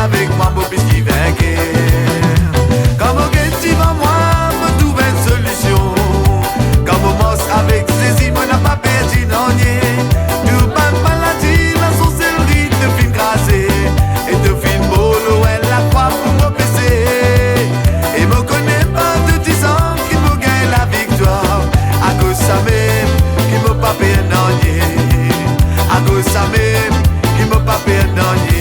avec moi, mon petit vainqueur. Comme au tu vas moi, me trouver une solution. Comme au mos avec Cécile, moi n'a pas perdu non nier. Tout pas maladie, la sorcellerie te fin grasser. Et te fin bolo, elle la croix pour me baisser. Et me connaît pas de 10 ans qui me gagne la victoire. À cause ça même, qui me pas perdu non nier. À cause ça même, qui me pas perdu non nier.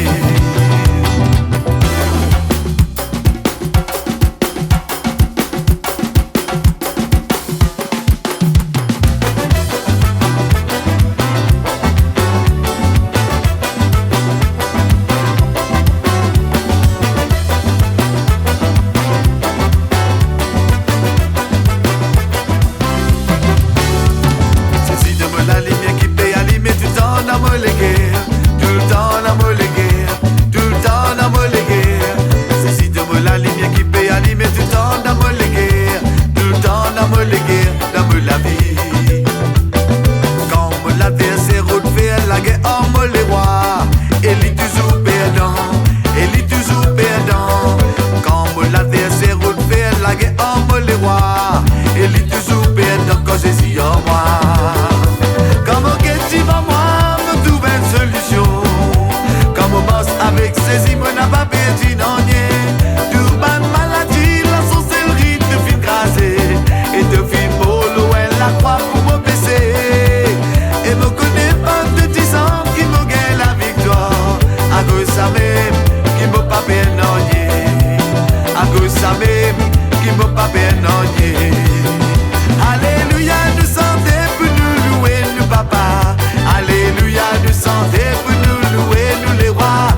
La lumière qui paye allumer tout le temps dans me léguer. Tout le temps dans me léguer. Tout le temps dans me léguer. C'est de me la lumière qui paye allumer tout le temps dans me léguer. Tout le temps dans me léguer. Dans me la vie. Quand me l'adversaire route fait la guerre en me les rois. Et lui toujours perdant. Et lui toujours perdant. Quand me l'adversaire route fait la guerre en me les rois. Et lui toujours perdant quand j'ai si en moi. Comment que tu vas moi me trouver une solution. Comme au boss avec Cécile, moi n'a pas perdu non nier. Tout ban maladie, la sorcellerie te fin grasser. Et te fin bolo, elle la croix pour me baisser. Et me connaît pas de 10 ans qui me gagne la victoire. À cause ça même, qui me pas bien non nier. À cause ça même, qui me pas bien non nier. Alléluia, nous sentons pour nous louer, nous papa. Alléluia, nous sentons pour nous louer, nous les rois.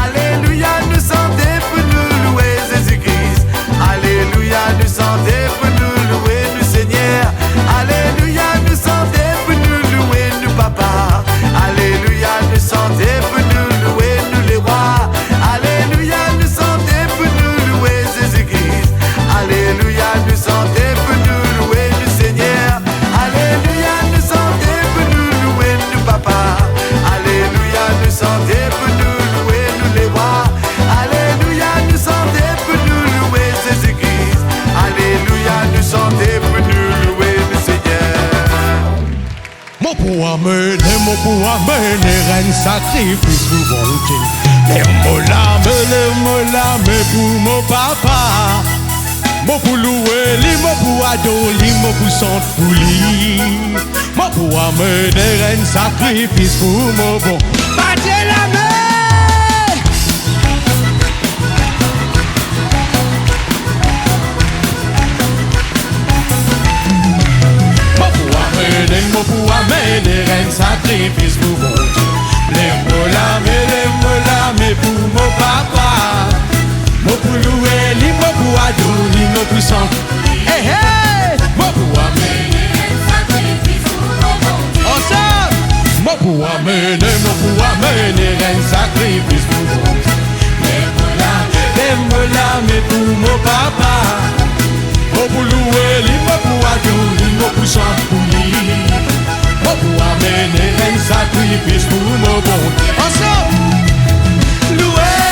Alléluia, nous sentons pour nous louer Jésus-Christ. Alléluia, nous sentons pour nous louer, nous Seigneur. Alléluia, nous sentons pour nous louer, nous papa. Alléluia, nous sentons pour nous louer, nous les rois. Alléluia, nous sentons pour nous louer Jésus-Christ. Alléluia, nous sentons pour nous louer, nous Seigneur. Alléluia, nous sentons pour nous louer, nous papa. Alléluia, nous sentons pour nous louer, nous les rois. Alléluia, nous sentons pour nous louer Jésus-Christ. Alléluia, nous sentons pour nous louer, nous Seigneur. Mon pour amener un sacrifice pour mon Dieu. Les mots l'âme pour mon papa. Mon pour louer, les mots pour adorer, les mots pour chanter pour lui. Mon pour amener un sacrifice pour mon bon. Battez la main! Mon pour amener un sacrifice pour mon Dieu. Les mots l'âme pour mon papa. Mon pour louer, les mots pour adorer, les mots pour chanter. Hey hey! Mon pour amener un sacrifice pour mon Dieu. Ensemble! Mon pour amener un sacrifice pour mon Dieu. Les mots l'âme pour mon papa. Mon pour louer, les mots pour adorer, les mots pour chanter pour lui. Mon pour amener un sacrifice pour mon bon Dieu. Ensemble! Louer!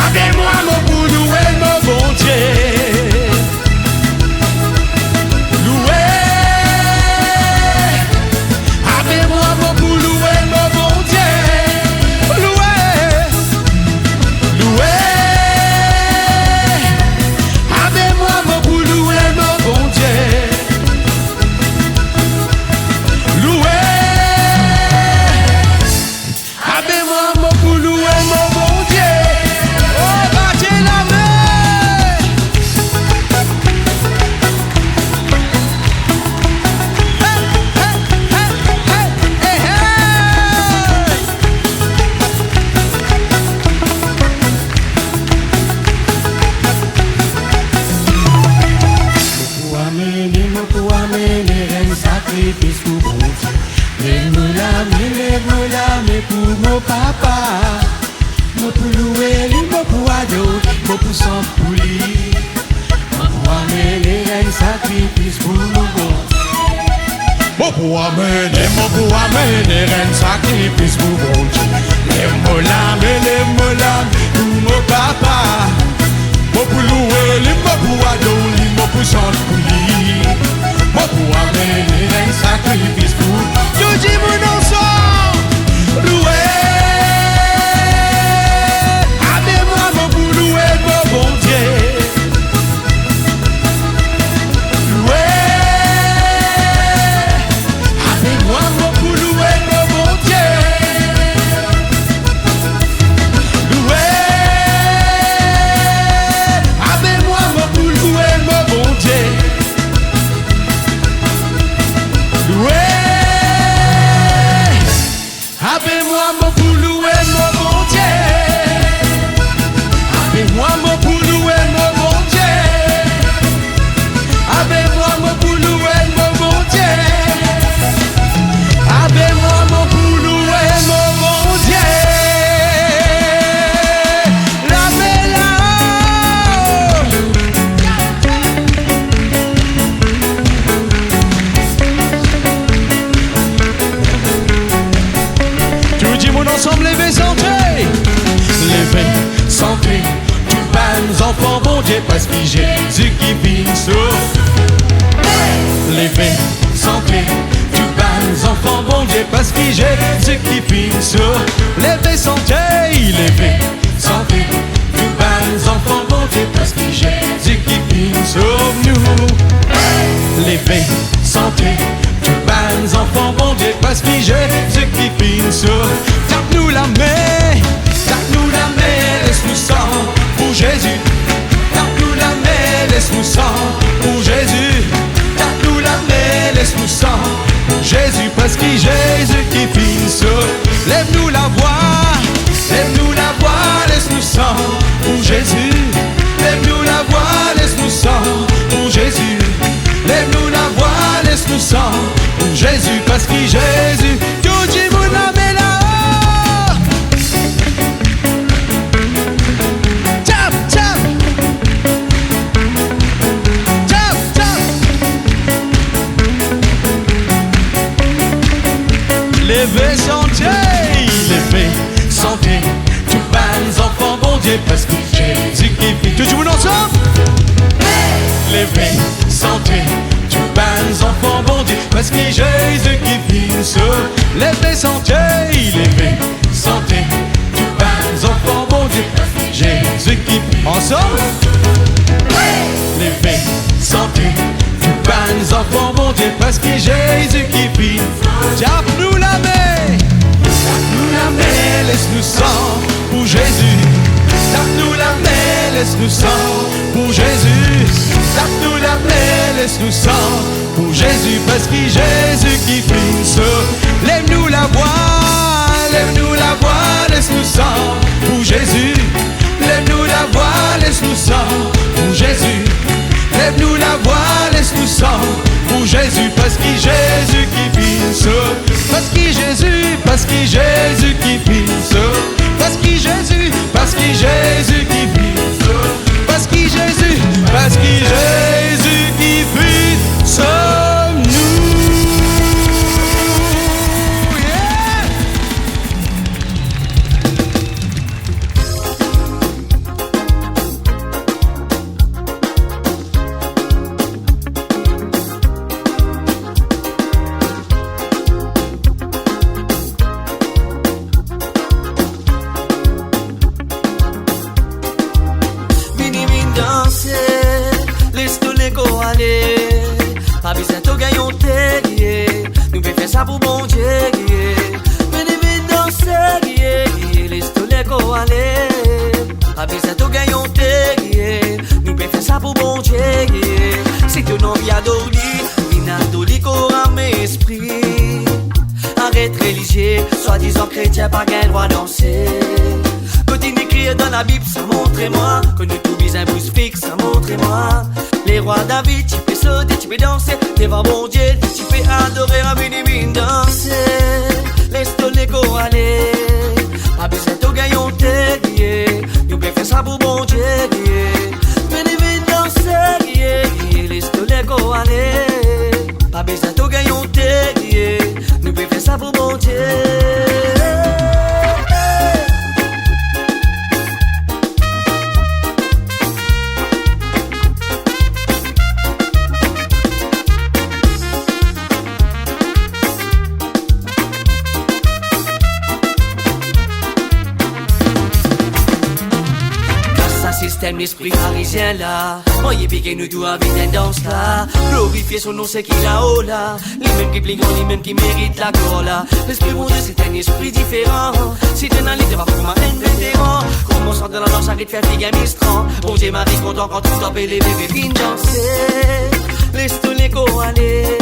Avec-moi mon pour louer mon bon Dieu. Louer! Avec-moi mon pour louer mon bon Dieu. Louer! Louer! Avec-moi mon pour louer mon bon Dieu. Louer! Avec-moi mon pour louer mon bon Dieu. Oh, battez la main! Hey, hey, hey, hey, hey! Pour amener un sacrifice pour mon Dieu. Lève-moi l'âme pour mon papa. Mon pour louer, mon pour adorer, mon pour chanter pour lui. Mon pour amener un sacrifice pour mon bon Dieu. Mon pour amener un sacrifice pour mon Dieu. Lève-moi l'âme nous sommes pour lui. Mon pour amener un sacrifice pour tout dit mon ensemble. Loué, avec-moi mon pour louer mon bon Dieu. Loué, avec-moi mon pour louer mon bon Dieu. Loué, avec-moi mon pour louer mon bon Dieu. Loué, avec-moi mon pour louer mon bon Dieu. Avec-moi mon pour louer mon bon Dieu. Avec-moi mon pour louer mon bon Dieu. Avec-moi mon pour louer mon bon Dieu. La bella. Tout dit mon ensemble, levez santé. Levez santé. Tout bannes enfants, bon Dieu, parce que Jésus qui vit sauve. Levez santé. Tout bannes enfants, bon Dieu, parce que Jésus qui vit sauve. Levez santé. Levez santé. Tout bannes enfants, bon Dieu, parce que Jésus qui vit sauve nous. Levez santé. Tout bannes enfants, bon Dieu, parce que Jésus qui vit sauve. Tape-nous la main. Tape-nous la main, laisse-nous sang pour Jésus. Tape-nous la main, laisse-nous sang pour Jésus. Tape-nous la main, laisse-nous sang pour Jésus, parce que Jésus qui finit sauve. Lève-nous la voix, lève-nous la voix, laisse-nous sang pour Jésus. Lève-nous la voix, laisse-nous sang pour Jésus. Lève-nous la voix, laisse-nous sang pour Jésus, parce que Jésus, tout dit mon âme est là. Levez santé, levez santé. Tout bannes enfants, bon Dieu, parce que Jésus qui vit. Tout le monde ensemble. Levez santé. Tout bannes enfants, bon Dieu, parce que Jésus qui vit sauve. Levez santé, levez santé. Tout bannes enfants, bon Dieu, parce que Jésus qui vit. Ensemble. Levez santé. Tout bannes enfants, bon Dieu, parce que Jésus qui vit. Tape-nous la main. Tape-nous la main, laisse-nous sang pour Jésus. Tape-nous la main, laisse-nous sang pour Jésus. Tape-nous la main, laisse-nous sang pour Jésus, parce que Jésus qui vit sauve. Lève-nous la voix, lève-nous la voix, laisse-nous sang pour Jésus. Lève-nous la voix, laisse-nous sang pour Jésus. Lève-nous la voix, laisse-nous sang pour Jésus, parce que Jésus qui vit sauve. Parce que Jésus qui vit sauve. Parce que Jésus qui vit sauve. Parce que Jésus qui vit sauve nous. Yeah. Ça pour bon Dieu, venez vite danser, laisse-toi les go aller. Avisa tout gagnons, nous pouvons faire ça pour bon Dieu. Si tu n'en viens d'oli, vina d'oli qu'on a mes esprits. Arrête religieux, soi-disant chrétien, pas gain droit danser. Continue écrire dans la Bible, ça montre-moi que nous tous un pouce fixe, ça montre-moi. Les rois David, tu peux sauter, tu peux danser, devant bon Dieu, tu peux adorer un mini danser. Laisse ton écho aller, pas besoin de gagner nous pouvons faire ça pour bon Dieu. Venez vite danser, laisse ton écho aller, pas besoin de gagner nous pouvons faire ça pour bon Dieu. système, l'esprit parisien là. Moyen piqué nous tout avec une danse là. Glorifier son nom, c'est qu'il a haut là. Les mêmes qui plient grand, les mêmes qui méritent la gloire là. L'esprit bon Dieu, c'est un esprit différent. Si t'es dans l'idée, va pour ma haine vétéran. Comment on dans la danse, arrête de faire figue à mistran. Bon Dieu, Marie, content quand tout top et les bébés viennent danser. Laisse-toi les go aller.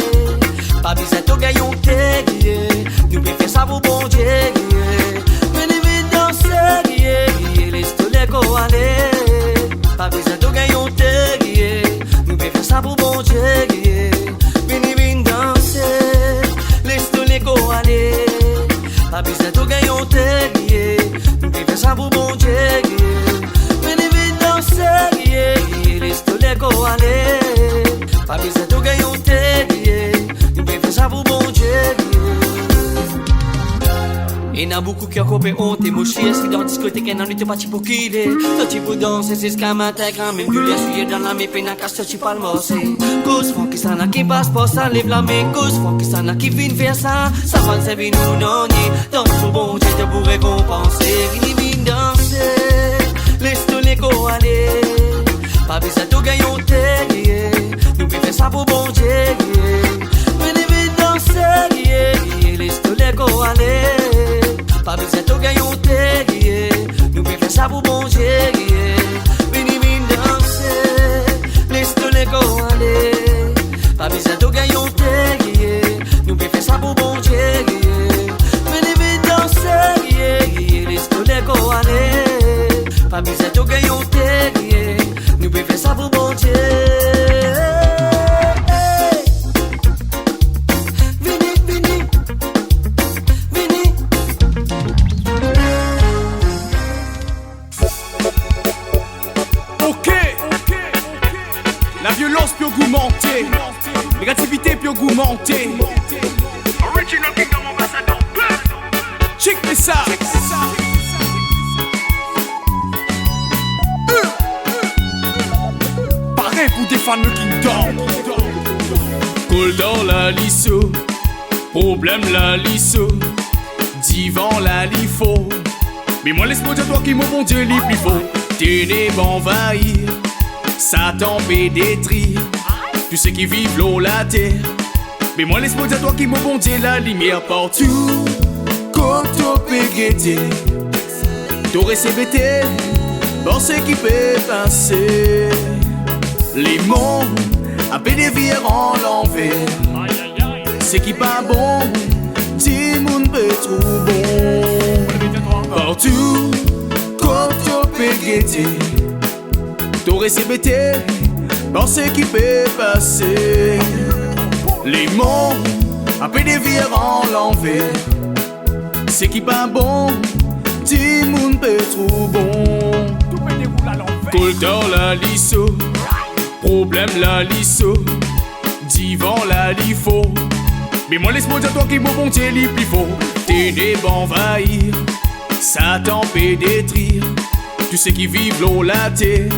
Pas besoin de gaillon t'aider. Nous pouvons faire ça pour bon Dieu. Venez vite danser. Laisse-toi les go aller. Pas besoin de gaillon t'aider. Nous pouvons faire ça pour bon Dieu. Venez vite danser. Laisse-toi les go aller. Pas besoin de gaillon t'aider. Nous pouvons faire ça pour bon Dieu. Venez vite danser. Laisse-toi les go aller. Pas besoin de gaillon t'aider. Ça pour bon Dieu. Et n'a beaucoup qui ont coupé honte et mouché. Si dans la discothèque, on n'était pas pour qu'il est. Toi tu peux danser, c'est ce qu'un matin grand. Même du lait souillé dans la main, peine à casse, tu parles morcé. Cause font qui s'en a qui passe pas ça, lève la main. Cause font qui s'en a qui viennent faire ça. Ça va le servir nous non ni. Danse pour bon Dieu, te pour récompenser. Vini danser, laisse-toi les go aller. Pas besoin de gaillon t'aider. Nous pouvons faire ça pour bon Dieu. Laisse-toi les go aller. Pas besoin de gaillon t'aider. Nous pouvons faire ça pour bon Dieu. Vini danser. Laisse-toi les go aller. Pas besoin de gaillon t'aider. Nous pouvons faire ça pour bon Dieu. Vini danser. Laisse-toi les go aller. Pas besoin de gaillon t'aider. Nous pouvons faire ça pour bon Dieu. Augmenter, négativité puis augmenter. Original Kingdom Ambassador. Check ça. Pareil pour défendre le Kingdom. Cool dans la lisso, problème la lisso, divan la lifo. Mais moi laisse-moi dire toi qui mon bon Dieu les plus faux. Ténèbres envahir, Satan peut détruire. Tu sais qui vivent l'eau, la terre. Mais moi laisse-moi dire toi qui mon bon Dieu la lumière partout. Quand tu peux guetter, t'aurais CBT, bon ce qui peut passer. Les mondes appellent des vies en l'envers. C'est qui pas bon, si moun peut trop bon. Partout, quand tu peux guetter, t'aurais CBT, bon ce qui peut passer. Les mondes appellent des vies en l'envers. C'est qui pas bon, si moun peut trop bon. Cool dans la lisso, problème la lisso, divan la lifo. Mais moi laisse-moi dire toi qui mon bon Dieu les plus faux. Ténèbres envahir, Satan peut détruire. Tu sais qui vivent l'eau, la terre.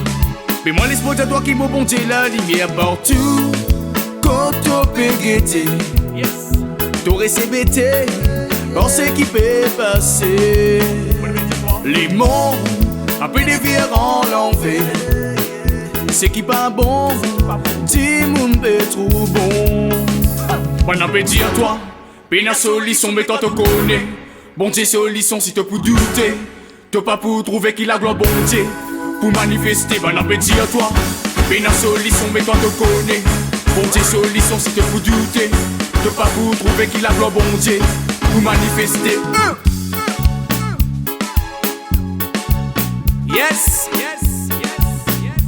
Mais moi laisse-moi dire toi qui mon bon Dieu la lumière partout. Quand tu peux guetter, t'aurais CBT, bon ce qui peut passer. Les mondes appellent des vies en l'envers. C'est qui pas bon, dis moun peut trop bon. Bon appétit à toi, peine à solution mais toi te connais. Bon Dieu solution si te pour douter. T'as pas pour trouver qu'il a gloire bon Dieu. Pour manifester, bon appétit à toi, peine à solution mais toi te connais. Bon Dieu solution si te pour douter. T'as pas pour trouver qu'il a gloire bon Dieu. Pour manifester. Yes, yes, yes, yes.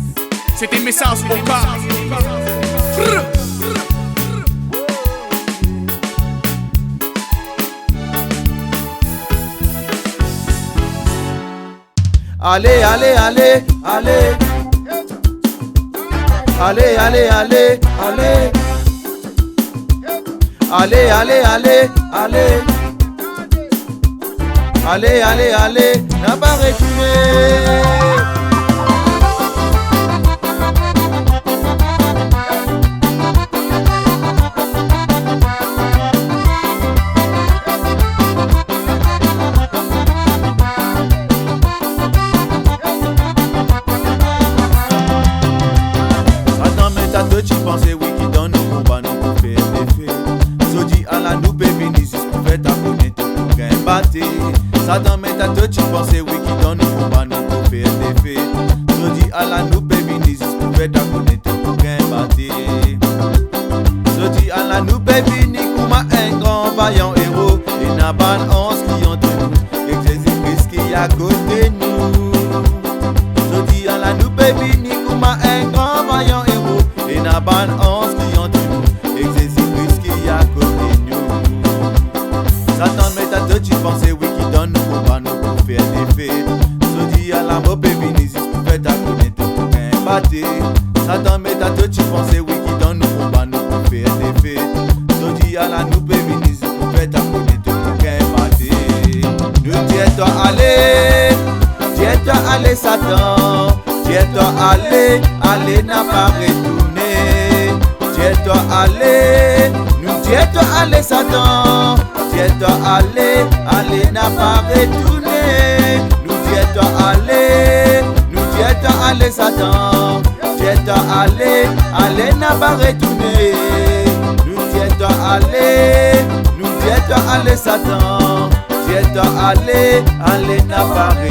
C'était message au cas. Allez, allez, allez, allez. Allez, allez, allez, allez. Allez, allez, allez, allez. Allez, allez, allez, n'a pas reculé. Satan met à tout tu pensais oui qui donne nous combat nous pour faire des faits. Je dis à la nous baby n'hésite pour faire ta connaître pour gain battre. Je dis à la nous baby ni kuma un grand vaillant héros. Et n'a pas onze qui entre nous. Et Jésus-Christ qui à côté nous. Je dis à la nous baby ni kuma un grand vaillant héros. Et n'a pas onze qui entre nous. Et Jésus-Christ qui à côté nous. Satan met à tout tu pensais oui qui donne nous combat nous pour faire des faits. Je dis à la mo baby n'hésite pour faire ta connaître pour gain battre. Satan met à tout tu pensais oui qui donne nous combat nous pour faire des faits. Je dis à la nous baby n'hésite pour faire ta connaître pour gain battre. Nous dis-toi allez Satan, dis-toi allez n'a pas retourné. Dis-toi allez, nous dis-toi allez Satan, dis-toi allez n'a pas retourné. Nous dis-toi allez Satan, dis-toi allez n'a pas retourné. Nous dis-toi allez Satan, dis-toi allez n'a pas retourné.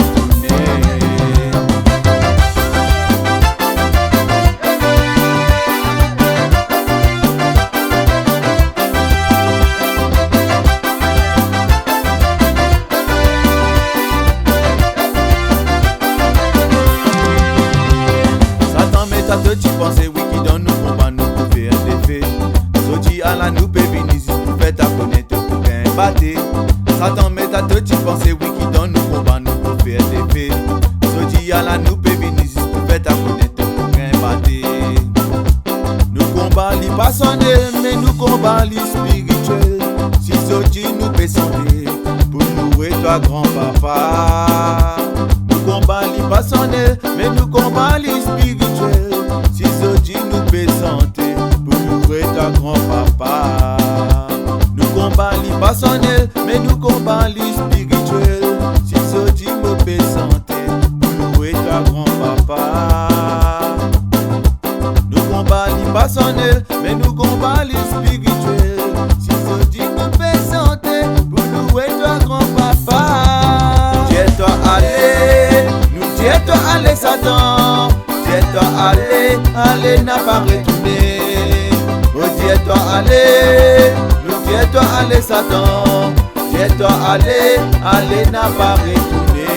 Tu pensais oui qui donne nous combat nous pour faire des faits. So dis à la nous baby n'hésite pour faire ta connaître pour gain battre. Satan met à toi tu pensais oui qui donne nous combat nous pour faire des faits. So dis à la nous baby n'hésite pour faire ta connaître pour gain battre. Nous combat li pas sonner mais nous combat li spirituel. Si so dis nous peut sonner pour louer toi grand papa. Nous combat li pas sonner mais nous combat li spirituel. Si Zodi nous peut santé pour louer ta grand-papa. Nous combat li pas sonner, mais nous combat li spirituel. Si Zodi nous peut santé pour louer ta grand-papa. Nous combat li pas sonner, mais nous combat li spirituel. Si Zodi nous peut santé pour louer ta grand-papa. Dis-toi allez, nous dis-toi allez Satan. Dis-toi allez n'a pas retourné. Oh dis-toi allez, nous dis-toi allez Satan. Dis-toi allez n'a pas retourné.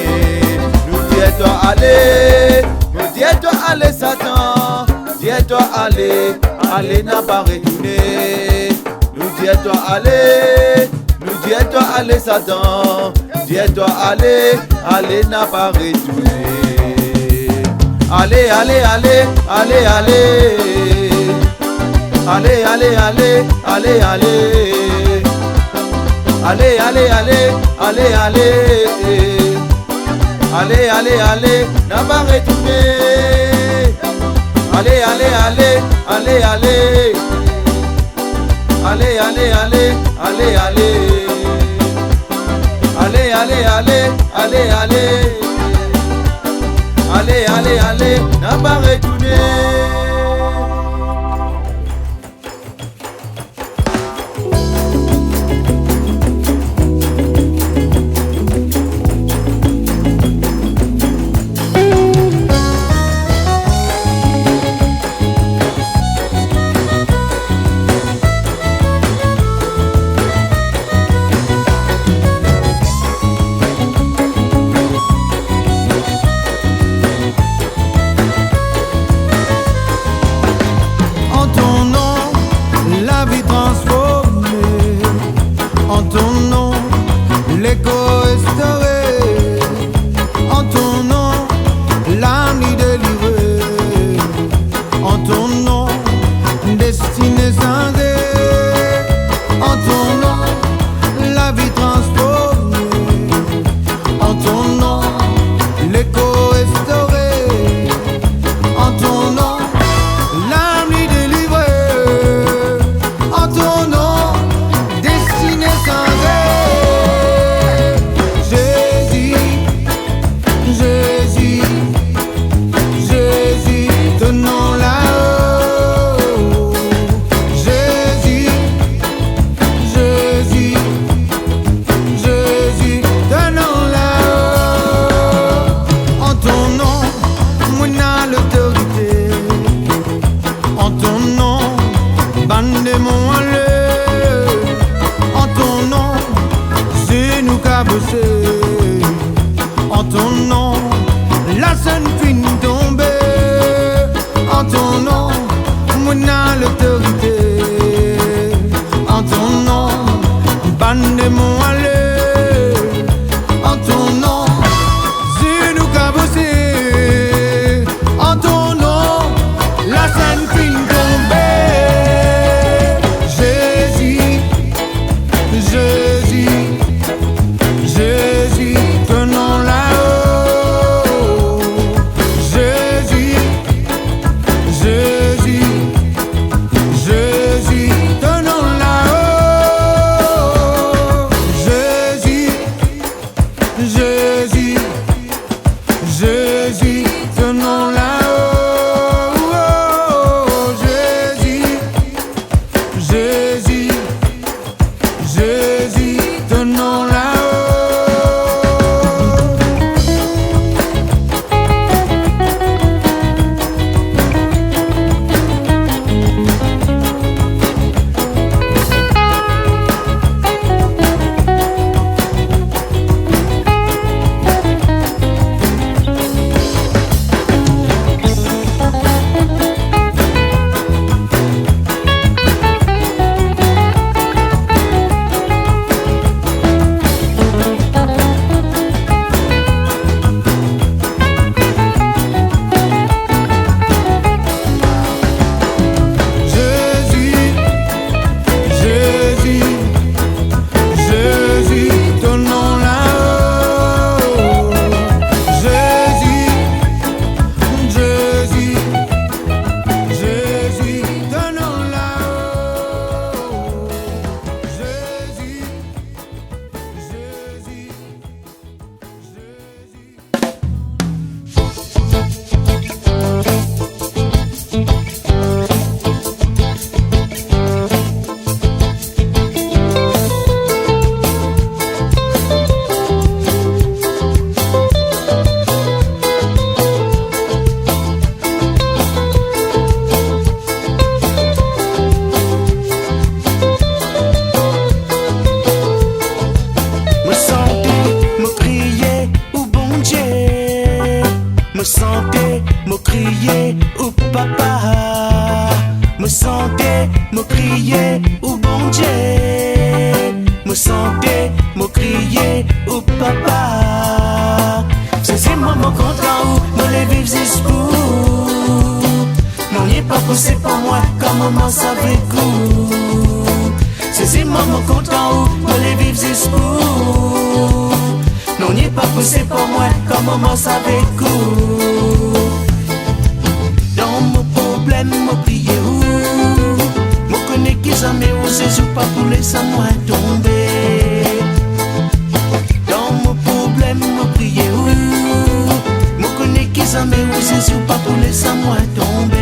Nous dis-toi allez Satan. Dis-toi allez n'a pas retourné. Nous dis-toi allez Satan. Dis-toi allez n'a pas retourné. Allez, allez, allez, allez, allez. Allez, allez, allez, allez, allez. Allez, allez, allez, allez, allez. Allez, allez, allez, n'a pas retourné. Allez, allez, allez, allez, allez. Allez, allez, allez, allez, allez. Allez, allez, allez, allez, allez. Allez, allez, allez, n'a pas retourné. me sentais, me crier, ou papa. Me sentais, me crier, ou bon Dieu. Me sentais, me crier, ou papa. C'est maman content où me les vivre jusqu'où. Non, n'y est pas poussé pour moi, comme maman savait goût. C'est maman content où me les vivre jusqu'où. Non, n'y est pas poussé pour moi, comme maman savait goût. Dans mon problème, me prier où. Me connais qui jamais osé, joue pas pour laisser moi tomber. Dans mon problème, me prier où. Me connais qui jamais osé, joue pas pour laisser moi tomber.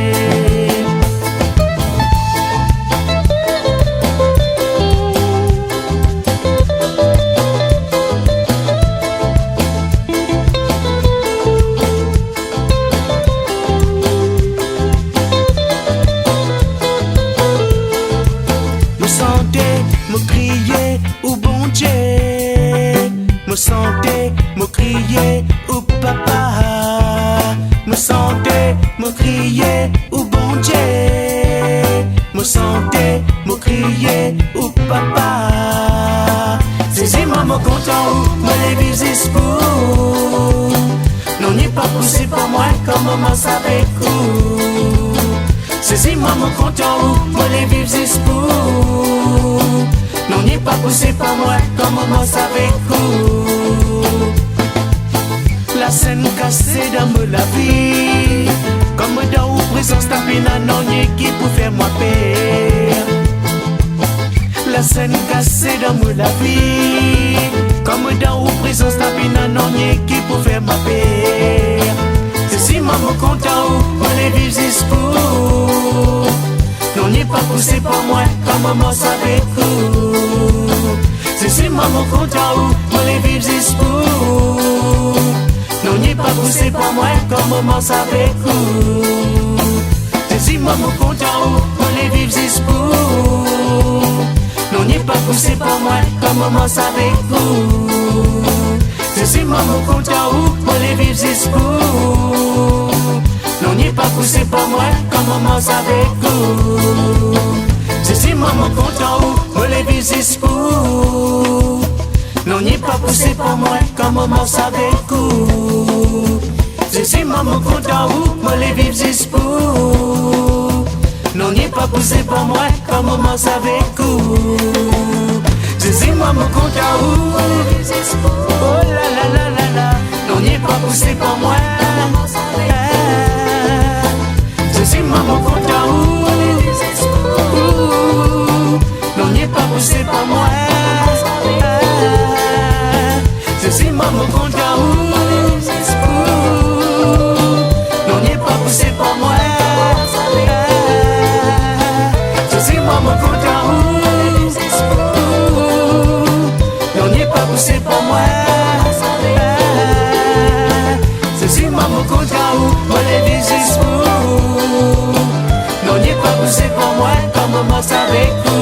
Me sentais, me crier, ou papa. Me sentais, me crier, ou bon Dieu. Me sentais, me crier, ou papa. C'est maman content où me les vises pour. Non, n'y pas poussé pour moi, comme maman savait coup. C'est maman content où me les vises pour. Non, n'y pas poussé par moi, comme maman savait coup. La scène cassée dans la vie, comme dans une présence tapina, non, n'y qui pour faire moi peur. La scène cassée dans la vie, comme dans une présence tapina, non, n'y qui pour faire ma peur. C'est si maman content où on les vit pour. Non, n'y pas poussé par moi, comme maman savait coup. C'est si maman content où on les vit pour. Non, n'y pas poussé par moi, comme maman savait coup. C'est si maman content où on les vit pour. Non, n'y pas poussé par moi, comme maman savait coup. C'est si maman content où on les vit pour. Non, n'y pas poussé par moi, comme maman savait coup. C'est si maman content où on les vit pour. Non, n'y pas poussé par moi, comme maman savait coup. C'est si maman content où on les vit pour. Non, n'y pas poussé par moi, comme maman savait coup. C'est si maman content où on les vit pour. Oh la la la la la. Non, n'y pas poussé par moi, comme maman savait coup. Si maman content où non, n'y est pas poussé par moi. Si maman content où non, n'y est pas poussé par moi. Si maman content où non, n'y est pas poussé par moi. Si maman content où on les visite pour. Non, n'y pas poussé pour moi, comme maman savait coup.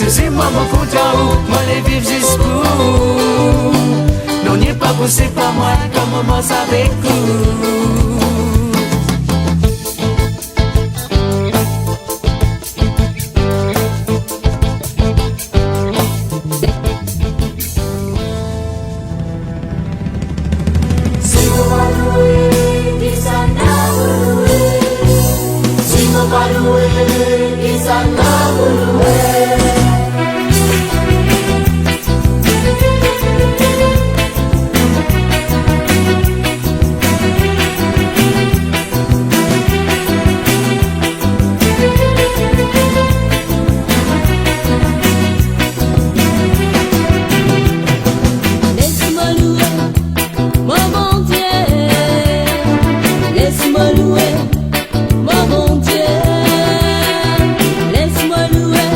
Si maman content où on les visite pour. Non, n'y pas poussé pour moi, comme maman savait coup. Laisse-moi louer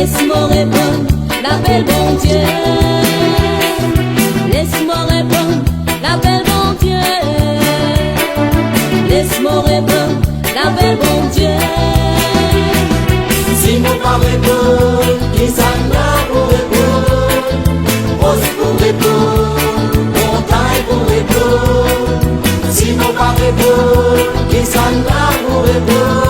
Laisse-moi répondre, l'appel bon Dieu. Laisse-moi répondre, l'appel bon Dieu. Laisse-moi répondre, l'appel bon Dieu. Si mon pas répond, qui s'en va pour répondre, rose pour répondre, montagne pour répondre. Si mon pas répond, qui s'en va pour répondre.